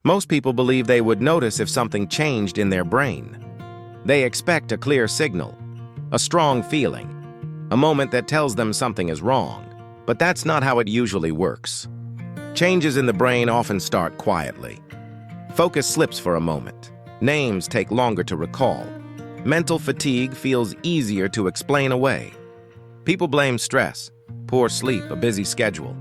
Most people believe they would notice if something changed in their brain. They expect a clear signal, a strong feeling, a moment that tells them something is wrong. But that's not how it usually works. Changes in the brain often start quietly. Focus slips for a moment. Names take longer to recall. Mental fatigue feels easier to explain away. People blame stress, poor sleep, a busy schedule.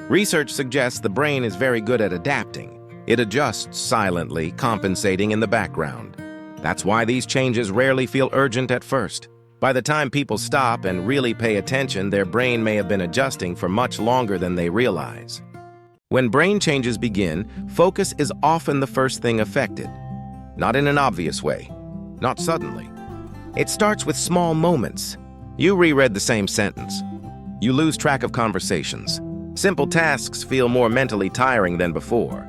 Research suggests the brain is very good at adapting. It adjusts silently, compensating in the background. That's why these changes rarely feel urgent at first. By the time people stop and really pay attention, their brain may have been adjusting for much longer than they realize. When brain changes begin, focus is often the first thing affected. Not in an obvious way, not suddenly. It starts with small moments. You reread the same sentence. You lose track of conversations. Simple tasks feel more mentally tiring than before.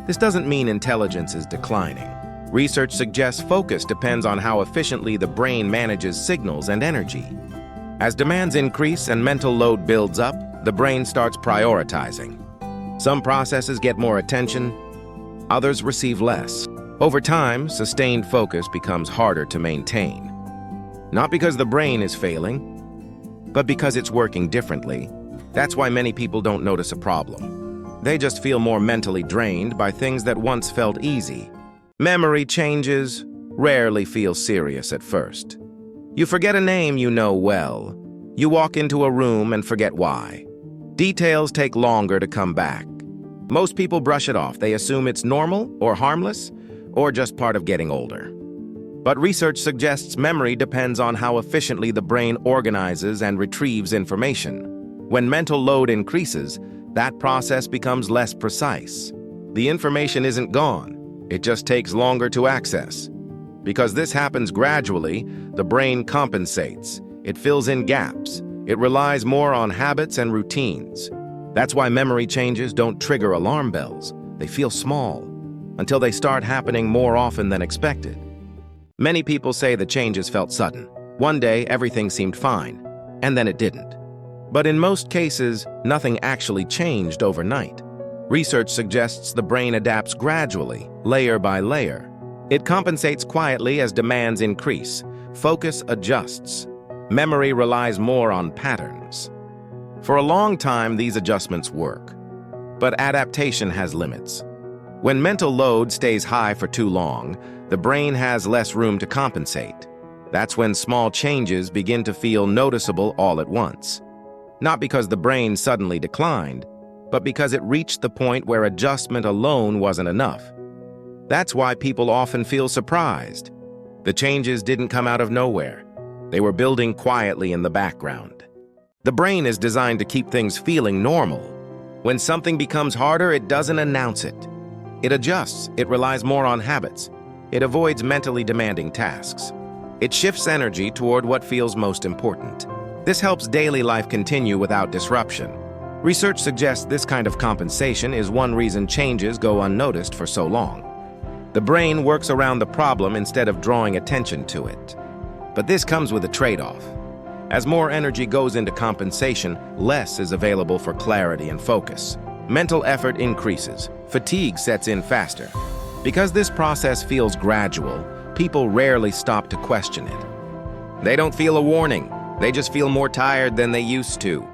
This doesn't mean intelligence is declining. Research suggests focus depends on how efficiently the brain manages signals and energy. As demands increase and mental load builds up, the brain starts prioritizing. Some processes get more attention, others receive less. Over time, sustained focus becomes harder to maintain. Not because the brain is failing, but because it's working differently. That's why many people don't notice a problem. They just feel more mentally drained by things that once felt easy. Memory changes rarely feel serious at first. You forget a name you know well. You walk into a room and forget why. Details take longer to come back. Most people brush it off. They assume it's normal or harmless or just part of getting older. But research suggests memory depends on how efficiently the brain organizes and retrieves information. When mental load increases, that process becomes less precise. The information isn't gone. It just takes longer to access. Because this happens gradually, the brain compensates. It fills in gaps. It relies more on habits and routines. That's why memory changes don't trigger alarm bells. They feel small, until they start happening more often than expected. Many people say the changes felt sudden. One day, everything seemed fine, and then it didn't. But in most cases, nothing actually changed overnight. Research suggests the brain adapts gradually, layer by layer. It compensates quietly as demands increase. Focus adjusts. Memory relies more on patterns. For a long time, these adjustments work. But adaptation has limits. When mental load stays high for too long, the brain has less room to compensate. That's when small changes begin to feel noticeable all at once. Not because the brain suddenly declined, but because it reached the point where adjustment alone wasn't enough. That's why people often feel surprised. The changes didn't come out of nowhere. They were building quietly in the background. The brain is designed to keep things feeling normal. When something becomes harder, it doesn't announce it. It adjusts. It relies more on habits. It avoids mentally demanding tasks. It shifts energy toward what feels most important. This helps daily life continue without disruption. Research suggests this kind of compensation is one reason changes go unnoticed for so long. The brain works around the problem instead of drawing attention to it. But this comes with a trade-off. As more energy goes into compensation, less is available for clarity and focus. Mental effort increases. Fatigue sets in faster. Because this process feels gradual, people rarely stop to question it. They don't feel a warning. They just feel more tired than they used to.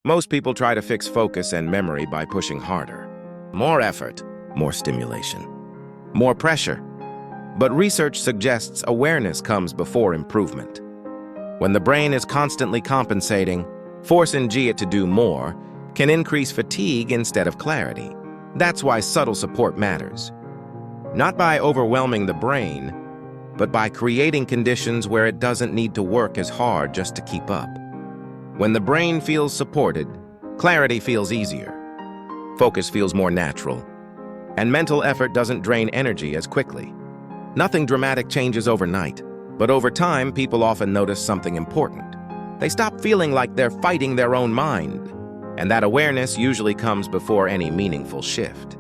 Most people try to fix focus and memory by pushing harder. More effort, more stimulation, more pressure. But research suggests awareness comes before improvement. When the brain is constantly compensating, forcing it to do more can increase fatigue instead of clarity. That's why subtle support matters. Not by overwhelming the brain, but by creating conditions where it doesn't need to work as hard just to keep up. When the brain feels supported, clarity feels easier, focus feels more natural, and mental effort doesn't drain energy as quickly. Nothing dramatic changes overnight, but over time, people often notice something important. They stop feeling like they're fighting their own mind, and that awareness usually comes before any meaningful shift.